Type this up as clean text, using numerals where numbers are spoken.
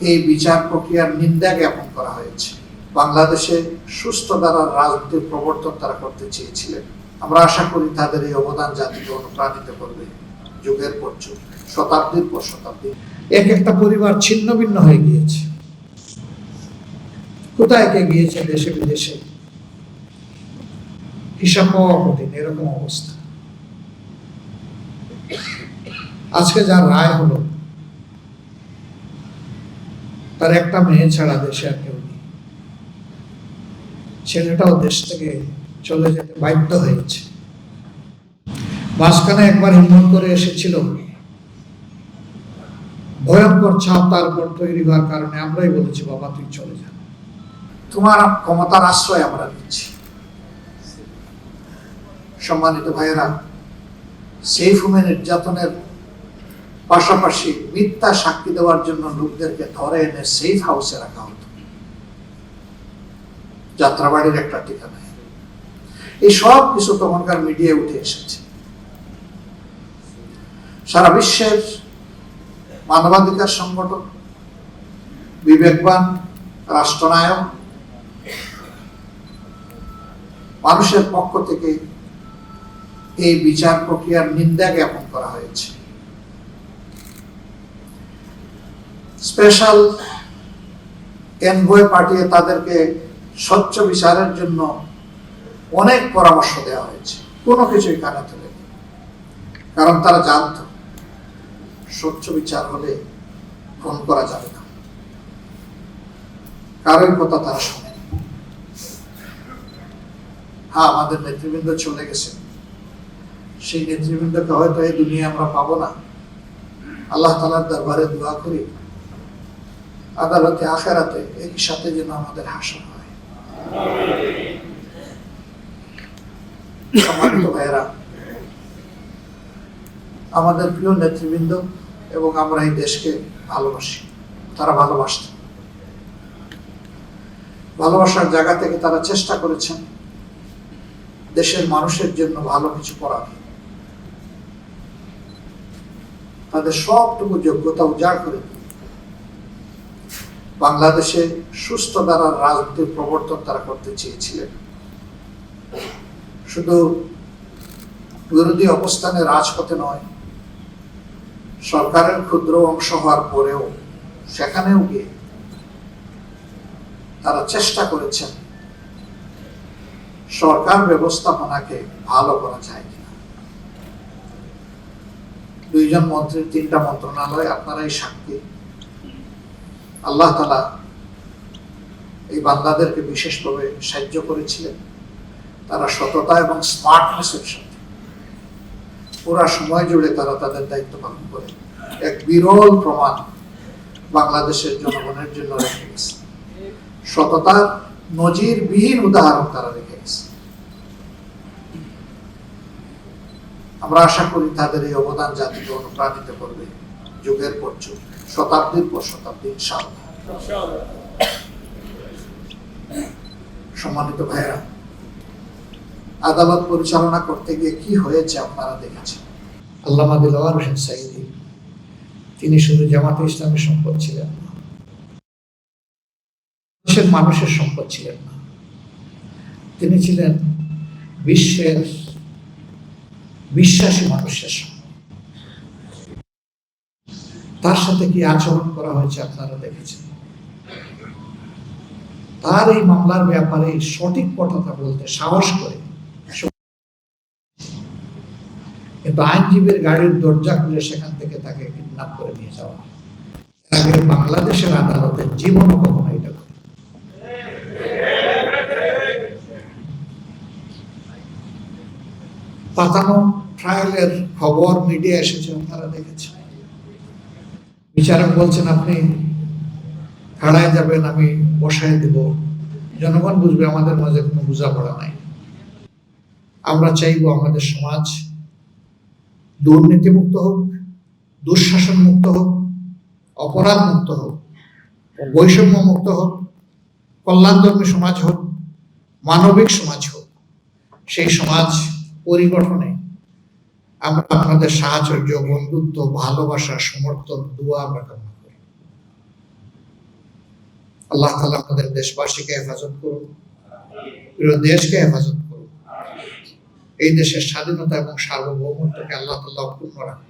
এই বিচার প্রক্রিয়ার নিন্দা জ্ঞাপন করা হয়েছে। বাংলাদেশে সুস্থ ধারার রাজনীতির প্রবর্তন তারা করতে চেয়েছিলেন। আমরা আশা করি তাদের এই অবদান জাতিকে অনুপ্রাণিত করবে যুগের পর যুগ, শতাব্দীর পর শতাব্দী। এক একটা পরিবার ছিন্ন ভিন্ন হয়ে গিয়েছে, কোথায় কে গিয়েছে দেশে বিদেশে, হিসাব পাওয়া কঠিন, এরকম অবস্থা। আজকে যার রায় হলো, তার একটা মেয়ে ছাড়া দেশে আর কেউ নেই। ছেলেটাও দেশ থেকে চলে যেতে বাধ্য হয়েছে। মাঝখানে একবার হিম্মত করে এসেছিল, ভয়ঙ্কর ছাপ তার উপর তৈরি হওয়ার কারণে আমরাই বলেছি, বাবা তুই চলে যা, তোমার ক্ষমতার আশ্রয় আমরা দিচ্ছি। সম্মানিত ভাইয়েরা, সেফ হোমে নির্যাতনের পাশাপাশি মিথ্যা সাক্ষী দেওয়ার জন্য লোকদেরকে ধরে এনে সেফ হাউসে রাখা হতো, যাত্রাবাড়ির একটা ঠিকানায়। এই সব কিছু তখনকার মিডিয়ায় উঠে এসেছে। সারা বিশ্বের মানবাধিকার সংগঠন, বিবেকবান রাষ্ট্রনায়ক মানুষের পক্ষ থেকে এই বিচার প্রক্রিয়ার নিন্দা জ্ঞাপন করা হয়েছে। স্পেশাল এনভয় পাঠিয়ে তাদেরকে স্বচ্ছ বিচারের জন্য অনেক পরামর্শ দেওয়া হয়েছে, কোনো কিছুই কানে তোলে, কারণ তারা জানত স্বচ্ছ বিচার হলে ফোন করা যাবে না, কারোর কথা তারা শোনে। হ্যাঁ, আমাদের নেতৃবৃন্দ চলে গেছে, সেই নেতৃবৃন্দকে হয়তো এই দুনিয়া আমরা পাবো না। আল্লাহ তাআলার দরবারে দোয়া করি, আদালতে আখিরাতে একই সাথে যেন আমাদের হাসর হয়। সম্মানিত ভাইয়েরা, আমাদের প্রিয় নেতৃবৃন্দ এবং আমরা এই দেশকে ভালোবাসি, তারা ভালোবাসত, ভালোবাসার জায়গা থেকে তারা চেষ্টা করেছেন দেশের মানুষের জন্য ভালো কিছু করার। তাদের সবটুকু যোগ্যতা উজাড় করে বাংলাদেশে সুস্থ ধারার রাজনীতির প্রবর্তন তারা করতে চেয়েছিলেন। শুধু বিরোধী অবস্থানে রাজপথে নয়, সরকারের ক্ষুদ্র অংশ হওয়ার পরেও সেখানেও গিয়ে তারা চেষ্টা করেছেন সরকার ব্যবস্থাপনাকে ভালো করা যায় কিনা। 2 জন মন্ত্রীর 3টা মন্ত্রণালয়, আপনারাই সাক্ষী। আল্লাহ তাআলা এই বান্দাদেরকে বিশেষভাবে সাহায্য করেছিলেন। তারা সততা এবং স্মার্টনেসের সাথে পুরা সময় জুড়ে তারা তাদের দায়িত্ব পালন করে এক বিরল প্রমাণ বাংলাদেশের জনগণের জন্য রেখে গেছে। সততার নজিরবিহীন উদাহরণ তারা রেখে গেছে। আমরা আশা করি তাদের এই অবদান জাতিকে অনুপ্রাণিত করবে যুগের পর যুগ, শতাব্দীর পর শতাব্দী, ইনশাআল্লাহ। সম্মানিত ভাইয়েরা, আদালত পরিচালনা করতে গিয়ে কি হয়েছে আপনারা দেখেছেন। আল্লামা দিলওয়ার হোসেন সাঈদী, তিনি শুধু জামাতে ইসলামের সম্পদ ছিলেন না, দেশের মানুষের সম্পদ ছিলেন না, তিনি ছিলেন বিশ্বের বিশ্বাসী মানুষের সম্পদ। তার সাথে কি আচরণ করা হয়েছে আপনারা দেখেছেন। তার এই মামলার ব্যাপারে সঠিক কথাটা বলতে সাহস করে, কিন্তু আইনজীবীর গাড়ির দরজা খুলে সেখান থেকে তাকে কিডন্যাপ করে নিয়ে যাওয়া। আগে বাংলাদেশের আদালতের জীবনও কখনো এটা করে। পাতানো ট্রায়ালের খবর মিডিয়া এসেছে, আপনারা দেখেছেন। বিচারক বলছেন আপনি খাড়ায় যাবেন, আমি বসায় দেব, জনগণ বুঝবে আমাদের মাঝে কোনো বোঝাপড়া নাই। আমরা চাইব আমাদের সমাজ দুর্নীতিমুক্ত হোক, দুঃশাসন মুক্ত হোক, অপরাধ মুক্ত হোক, বৈষম্য মুক্ত হোক, কল্যাণধর্মী সমাজ হোক, মানবিক সমাজ হোক। সেই সমাজ পরিগঠনে আমরা আপনাদের সাহচর্য, বন্ধুত্ব, ভালোবাসা, সমর্থন, দোয়া আমরা কামনা করি। আল্লাহ তাআলা আমাদের দেশবাসীকে হেফাজত করুন, পুরো দেশকে হেফাজত করুন। এই দেশের স্বাধীনতা এবং সার্বভৌমত্বকে আল্লাহ তাআলা অক্ষুণ্ণ রাখুন।